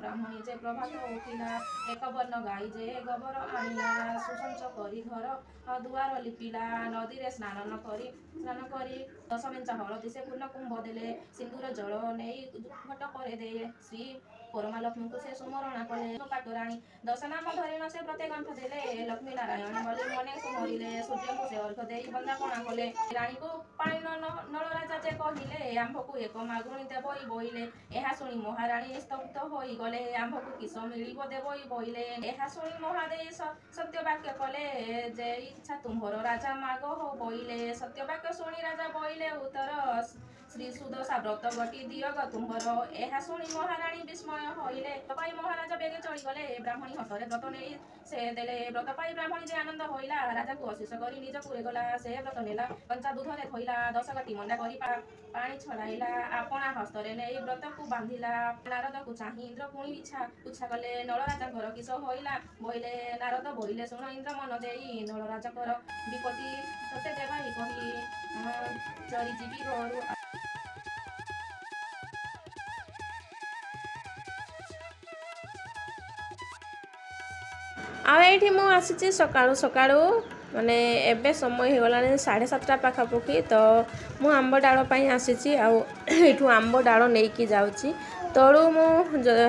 ब्राह्मणी जे प्रभात उठिला एक बर्ण गाई जे गोबर आनिला सुसंच करी घर दुआर लिपिला नदी रे स्नान करी 10 मेंचा हळदी से पूर्ण कुंभ देले सिंदूर जल नहीं घट करे दे श्री कोरमा लक्ष्मी को से सुमरणा कले पाटुराणी 10 नाम धरिण से प्रत्येक ग्रंथ देले लक्ष्मी नारायण बलि मने सुमरिले सूर्य को से अर्घ देई बंदापना कले रानी को पानी नल राजा जे कहिले आंभ को एक मागुणी देवई बोइले एहा सुनी महाराणी स्तब्ध होई गले आंभ को किस मिलिबो देवई बोइले एहा सुनी महादेव सत्य वाक्य कले जे इच्छा तुम्हर राजा माग हो बोइले सत्य वाक्य सुनी राजा बोइले उत्तर श्री सुदशा व्रत गति दियग तुम्हर एहा शुणी महाराणी विस्मय होइले पाई महाराज बेगे चली गले ब्राह्मणी हतरे व्रत नहीं से देले व्रत पाई ब्राह्मणी जे आनंद होइला राजा को आशीष करी निज पुरे गला से व्रत नेला कंचा दूध रे थोइला 10 गटी मंडा करी पानी छड़ाइला आपना हस्तरे नहीं व्रत को बांधिला नारद को चाही इंद्र पुणी इच्छा कले नल राजा घर किस होइला बोइले नारद बोइले सुन इंद्र मन देई नल राजा कर विपत्ति सते देवाई कही चरी जीवी घरू आठी मु आसी सकाळू सकाळू माने एबे समय हो गला 7:30 पाखापाखि तो मु आंब डाल आसी आठू आंब डाल नहीं कि जाऊँगी तलू मु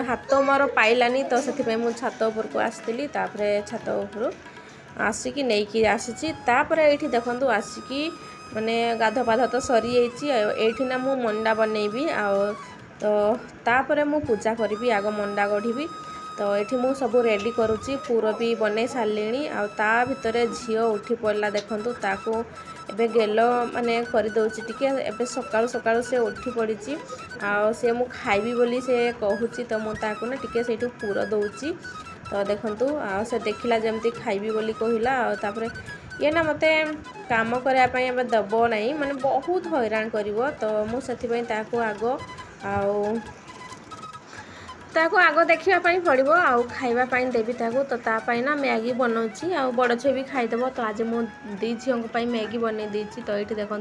हाथ मोर पाइलानी तो से मु छात उपर को आसती छात उपर आसिकी नहीं कि आसी ये देखु आसिकी माने गाध पाध तो सरी जाइए ना मु मंडा बनैबी तो तापर मु पूजा करी आग मंडा गढ़ी तो ये मु सब रेडी करुच्ची पूर भी बन सारे आ भितर झील उठी पड़ा देखूँ ताकू एबे गेल माने करदे टे सकाळु सकाळु से उठी पड़ी से मु खाइबी बोली से कहूँ तो मुझे ना टिके से पूर दौची तो देखु से देखला जमती खाइबी बोली कहला तापर ये ना मते काम करने दब नहीं माने बहुत हैरान करिवो तो मुझे आग देखापी पड़ो आउ खावाई देवी ताकू तो तापाई ना मैगी बनाऊँगी आ बड़ झी भी खाईदेव तो आज मु दी झील मैगी बन देती तो ये देखूँ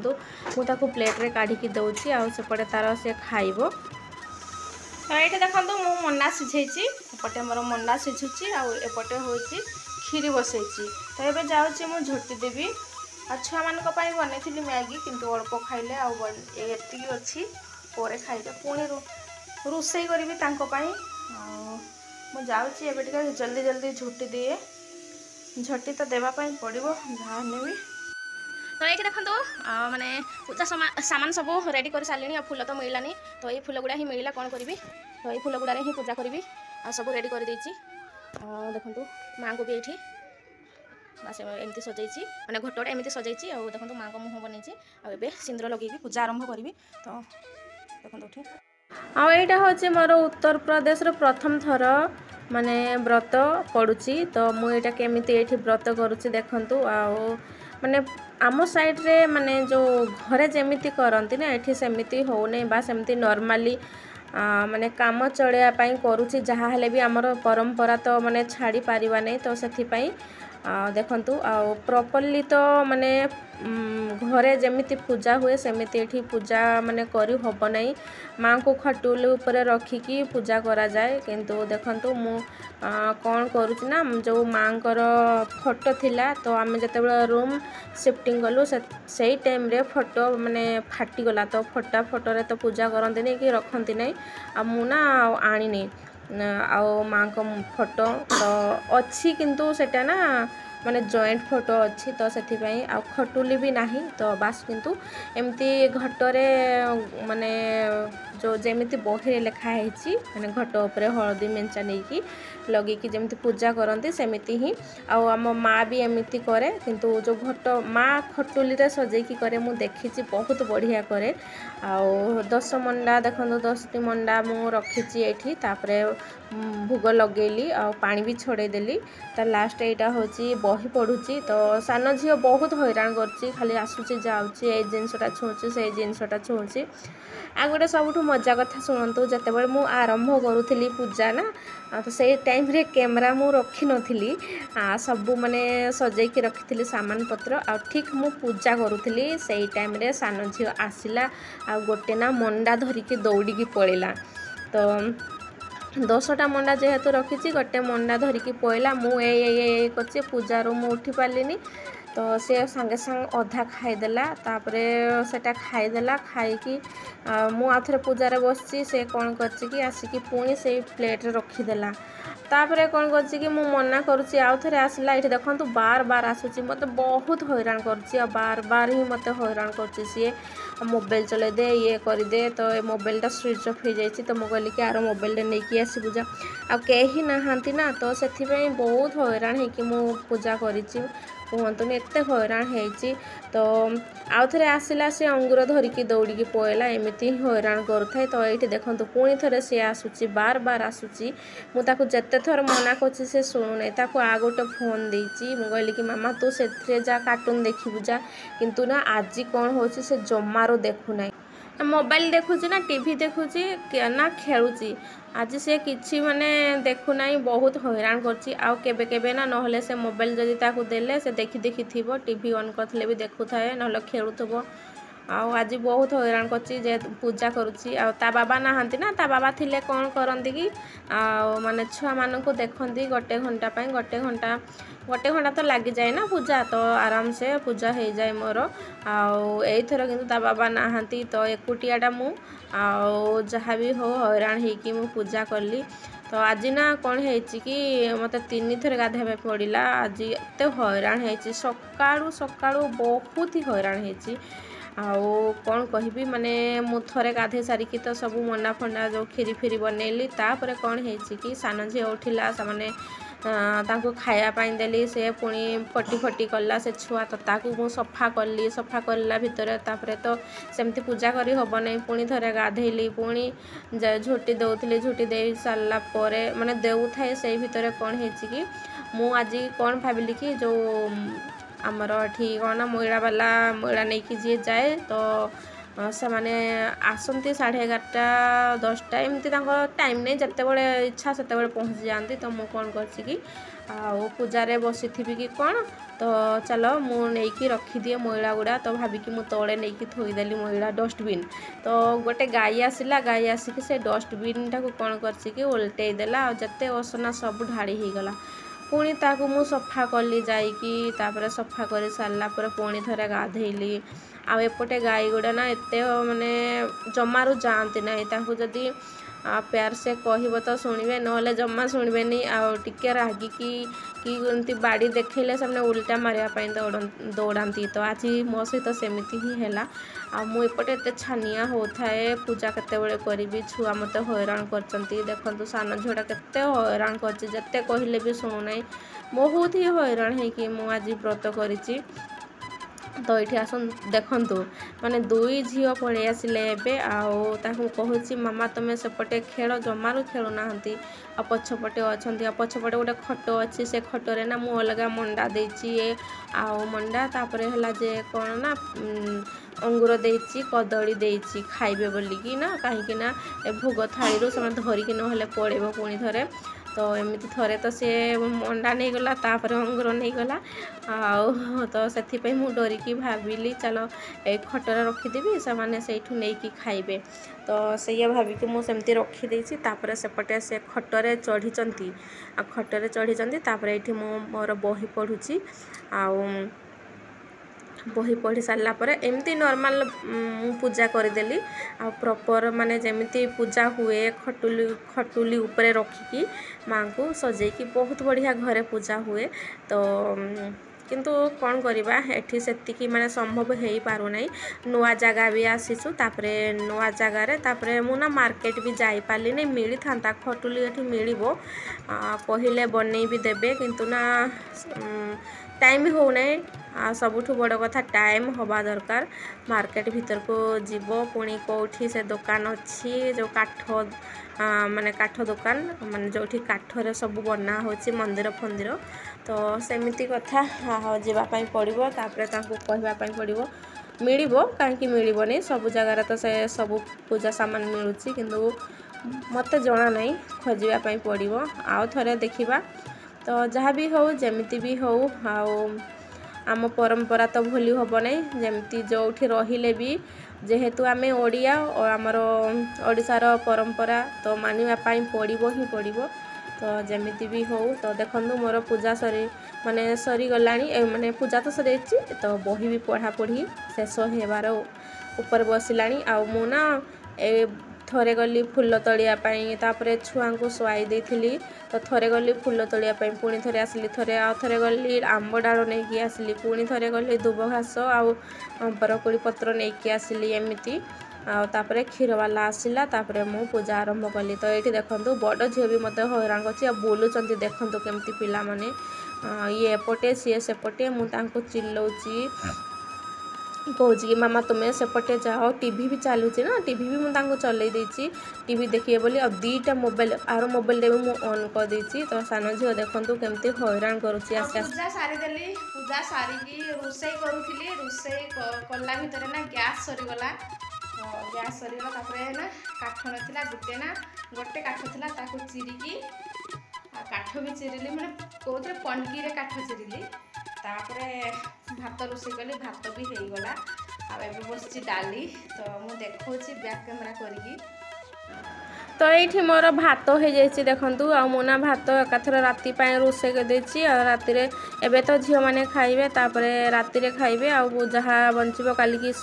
मुझे प्लेट्रे काढ़ी दौची आउपटे तार से खाइब तो ये देखूँ मु मंडा सिझेची एपटे मोर मंडा सिझुची आउपटे हूँ खीरी बसई तो ये जाऊँगी मु झोटी देवी आ छुआ मान बनई मैगी किंतु अल्प खाइले आती अच्छी पर खाइबे पुणी रोसई करी मु जाऊँगी एबे टिके जल्दी जल्दी झुटी दिए झटी तो देवाई पड़ो जहाँ भी तो ये देखो माने पूजा सामान सब रेडी कर सारे फूल तो मिलानी तो ये फूल गुड़ा ही मिला कौन करी तो ये फूल गुड़ारे ही पूजा करी सब रेडी कर देखो माँ को भी ये बस एमती सजाई मैंने घटटा एमती सजाई देखो माँ को मुँह बनई आए सिंदूर लगे पूजा आरंभ करी तो देखो आईटा हूँ मोर उत्तर प्रदेश प्रथम थर माने व्रत पड़ुची तो मुझे केमिति ये व्रत करुच्ची देखु माने आम साइड रे माने जो घरे जमीती करती ना ये सेमती होने बा सेमती नॉर्मली माने काम चलैयापाई करुच्ची जहाँ हेले भी आमर परंपरा तो माने छाड़ी पारिबा नहीं तो से देखंतु प्रॉपर्ली तो माने घरे जमीती पूजा हुए सेमिति एठी पूजा माने करी हब नहीं माँ को खटुल ऊपर रखिकी पूजा करा जाए किंतु देखंतु मु कौन करुच्ची ना जो माँ फोटो थिला तो आम जिते रूम शिफ्टिंग कलु से टाइम रे फोटो माने फाटीगला तो फटा फोटो तो पूजा करती नहीं कि रखती नहीं आ मुना आनी नहीं आओ माँ को फोटो तो अच्छी किंतु सेटा ना माने जॉइंट फोटो अच्छी तो से खटुली भी नहीं तो बास किंतु एमती घटरे माने जो जमीती बही लिखाई माने घट उपरे हलदी मेंचा नहीं लगे कि जमी पूजा करती सेमिति ही आम माँ भी एमती करे किंतु जो घट माँ खटुली रे सजेकी करे मु देखी बहुत बढ़िया करे आउ 10 मंडा देखो 10टी मंडा मु रखी ये भोग लगेली आ पानी भी छड़ेदेली तार लास्ट यहाँ हूँ बही पढ़ुची तो सान झील बहुत हैरान कर खाली आसूची जाऊँगी ये जिनसटा छुँची से जिनसटा छुँची आ गोटे सबुठ मजा कथा शुणु जिते मु आरंभ करूली पूजा ना तो से टाइम रे कैमरा मु रखी नथिली सबू माने सजेकी रखी सामान पत्र आ ठीक मु पूजा करूली से टाइम रे सान झील आसिला आ गोटे ना मंडा धरिकी दौड़ी पड़ेला तो 10टा मंडा जेहेतु रखी गोटे मंडा धरिकी पइला मु करछि पूजारू मु उठी पारलिनी तो सी सांगे सांग अधा खाईदेला तापरे सेटा खाईदेला खाईकी मु आथरे पूजारे बसची से कौन करछि कि आसिकी पुणी से प्लेट रखीदेला तापरे कौन करछि कि मु मना करुछि आउ थरे आसला एठी देखंतु बार बार आसुछि मते बहुत हैरान करछि आ बार बार ही मते हैरान करछि सी मोबाइल चले दे ये कर दे तो ये मोबाइलटा स्विच ऑफ हो जाइए तो मुझे कहली कि आर मोबाइल नहीं कि आसी पूजा आ कहीं नहांती ना तो से बहुत हैरान है कि मु पूजा करिछि कहतुनि एत हैरान होती तो आउ थे आसला से अंगूर धरिकी दौड़ी पळेला एमती हैरान करुए तो ये देखो पुणी थे सी आसूची बार बार आसूची मुझे जिते थर मना कर से शुणुना ताको आ गोटे फोन देती मुझे कहली कि मामा तू से जा कार्टून देखिबू जा किंतु ना आज कौन हो से जमारो देखुना मोबाइल देखुची ना टीवी देखुची ना खेलुची आज से किसी माने देखुना बहुत हैरान करछि आउ केबे केबे ना नहले से मोबाइल जदि ताकू देले से देखी देखी थिबो टीवी ऑन करथले भी देखुथाए नहले खेलुथबो आउ आज बहुत हैरान करछि जे पूजा करुछि आ ता बाबा नहांती ना ता बाबा थिले कौन करंती कि आ माने छुआ मानकू देखंती गोटे घंटा तो लगी जाए ना पूजा तो आराम से पूजा हो जाए मोर आईथर किंतु ता बाबा नहांती तो एकुटियाटा मु जहाँ भी हो हैरान होगी मु पूजा कली तो आज ना कौन है कि मत 3 थर गाधेबा पड़ा आज एत हैरान होती सकाळू सकाळू बहुत ही हैरान होती आउ कौन कहबी माने मु थरे गाधे सारिकी तो सब मना फंडा जो खीरी फिरी बनैली तापर कौन है कि सान झी उठिला से तांको खाया पाइन देली से पुणी फटी फटी कला से छुआ तो ताकू मु सफा कली सफा करला भितर तापरे तो सेमती पूजा करी हब नहीं पुणी थरे गाधेली पुणी झुटी दउथली झुटी दे सारला परे माने देउ थाए से भितर कौन है कि मु आज कौन भाविली कि जो आमर एठी कौन ना मैला वाला मैला नहीं कि जी जाए तो से माने आसंती 11:30 10टा एमती टाइम नहीं जिते बड़े इच्छा से पहुँची जाती तो मुझे कौन कर पूजारे बसी थी कि कौन तो चलो मुझे रखीदिए मैला गुड़ा तो भाविकी मु तले नहीं थोईदेली मैला डस्टबिन तो गोटे गाई आसला गाई आसिक से डस्टबिन टाक कौन कर उल्टेदेला जिते असना सब ढाड़ी हो गला पुणी ताकू मु सफा कली जाइकी तापर सफा कर सारा पर पुणी थरे गाधेली आ एपटे गाई गुड़ा ना एत माने जमारू जाती ना जदि प्यार से कहब तो शुणवे ना जमा शुणवे टिके रागिकी कि बाड़ी देखले से उल्टा मारियापाई दौड़ाती तो आज मो सहित सेमती ही है मुझे एत छानिया होता है पूजा केतेबेले करी छुआ मत हैरान कर देखु सान झीटा केते हैरान करते कहले भी शुणुना बहुत ही हैरान है मु आज व्रत करी तो ये आसन देखु माने 2 झील पलि आसिले एबे कहूँ मामा तुम्हें सेपटे खेल जमारू खेलुना आ पछपटे अच्छा पछपटे गोटे खट अच्छी से खटरे ना मु अलग मंडा देची मंडा तापर है जे कौन ना अंगूर देची कदली देची खाइबे बोलिकी ना कहीं ना भोग थाली रू से धरिकी ना पड़ेब पुणी थे तो एमती थरे तो सी मंडा नहीं गला तापर अंगूर नहीं गला तो से मु डरिकी भाविली चलो ए खटर रखीदेवी से मैंने से नहीं खाइबे तो से भाविकी मुझे रखीदे सेपटे से खटरे चढ़ी खटरे चढ़ी तापर ये मोर बही पढ़ुची बही पढ़ी सारा पर एमती नॉर्मल पूजा करदेली आ प्रॉपर माने जेमिति पूजा हुए खटुली ऊपर रखिकी माँ को सजेकी बहुत बढ़िया घरे पूजा हुए तो किंतु कौन करवा एठी सेतिकी माने संभव हो पारु नहीं नुआ जगह भी आसीचु तापरे नुआ जगार तापरे मुना मार्केट भी जाई पाली नहीं मिली था खटुली एठी मिलिबो कहले बनै भी देबे किंतु ना टाइम हो नहीं सबुठ बड़ कथा टाइम हवा दरकार मार्केट भीतर को जीव पुणी कौटी से दुकान अच्छी जो काठ माने काठ दुकान माने जो काठरे सब बना होची मंदिर फंदिर तो सेमिति कथा जावाई पड़ो तापर कहवाई पड़ो मिलिबो कहीं मिलबनी सब जगार तो से सब पूजा सामान मिलूची किंतु मत जना नहीं खोजापी पड़ो आउ थे देखा तो जहाँ भी हो जमीती भी हो आम परंपरा तो भूली हम ना जमती जो रहिले भी जेहेतु आमे ओडिया और आमर ओडिशार परंपरा तो मानिबा पड़ो ही पड़ो तो जमीती भी हो तो देखो मोर पूजा सरी माने सरी गलानी माने पूजा तो सरी तो बही भी पढ़ापढ़ी शेष होबार ऊपर बसिलानी आ मु ना थरे गली फूल तोड़ापी तापर छुआ को शुआई देती तो थरे गली फूल तोड़ापी पुणी थे आसली थे आउ गली आंब डाल नहीं आसली पुणी थे गली दुब घास आउ बरकोड़ी पत्र नहीं आसली एमती आउे क्षीर वाला आसला तापर मु पूजा आरंभ कली तो ये देखो बड़ झील भी मत हैरान कर बुलूँ देखूँ केमती पिला माने ये एपटे सी सेपटे मुझे चिल्लाऊँगी कौच कि मामा तुम्हें सेपटे जाओ टीवी भी चलुची ना टीवी भी मुझे चलई देती टीवी देखिए बोली अब दीटा मोबाइल आर मोबाइल भी मुझे ऑन कर देती तो सान झील देखूँ केमती हैरान करुँची पूजा सारीदेली पूजा सारिकी रोसे करूली रोसे कला भितर ना गैस सरीगला गैस सरीगला तापर ना काठ ना गोटे काठ थिला ताको चिरिकी काठ भी चिरिली मैंने कौन पनकी रे काठ चिरिली तापरे भात रोसे कली भात भी हो गला आ बस डाली तो मुझे देखा बैक कैमेरा करी तो ये मोर भात हो जाइए देखूँ आ मुना भात एकाथर राति रोसे कर राति एवं तो झील मैंने खाइबे तापर राति खाइबे आ जहाँ बंचब काली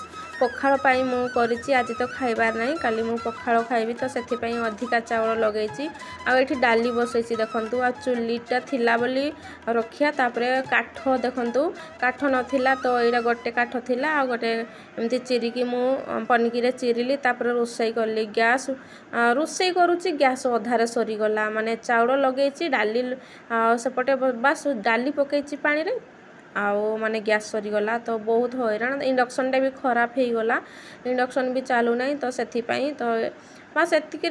पखाड़ पाई मु करिछि आज तो खाइबार नहीं काली मु पखाड़ खाइबी तो से अधिका चाउल लगेछि आ एठी डाली बसैछि देखंतु आ चुलीटा थिला बोली रखिया तापरे काठ देखंतु काठ नथिला तो एरा गोटे काठ थिला आ गोटे एमती चिरिकी मु पनकी रे चिरिली तापरे रोसई करली गैस रोसई करूछि गैस अधारे सरी गला माने चाउल लगेछि डाली सेपटे बस डाली पकेछि पानी रे आउ माने गैस सरीगला तो बहुत हैरान इंडक्शन भी खराब हो गला इंडक्शन भी चालू ना तो से तो बस एतिक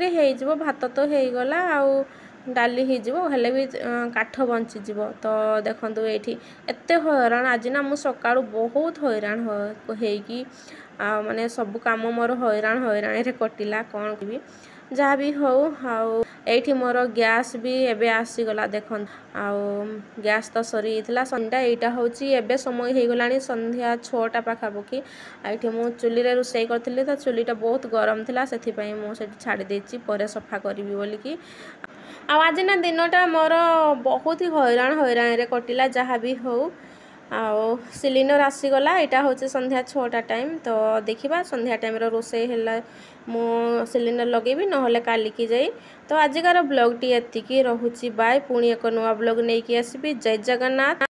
भात तो हो गला आउ डाली हेले भी काठ बंचीज तो देखूँ ये एत हैरान आज ना मु सका बहुत हैरान होगी माने सब काम मोर हैरान हैरान कटिला कौन भी जहाँ भी हो आउ मोर गैस भी एबे आसीगला देख गैस तो सरी जाता संध्या यहाँ हूँ एबे समय हो गला संध्या 6टा पाखापाखि ये मु चुली रे रोसई करी तो चुलीटा बहुत गरम था से मुझे छाड़ी देती पर सफा करी बोलिकी आज ना दिनटा मोर बहुत ही हैरान हैरान रे कटिला जहाँ भी हो आउ सिलिंडर आसीगला यहाँ हूँ संध्या 6टा टाइम तो देखा संध्या टाइम रोसई है मु सिलिंडर लगेबी नहले कालिकी जाई तो आजिकार ब्लॉग टी एतिकी रहुची बाय पुणी एक नुआ ब्लॉग नहीं आसबी जय जगन्नाथ।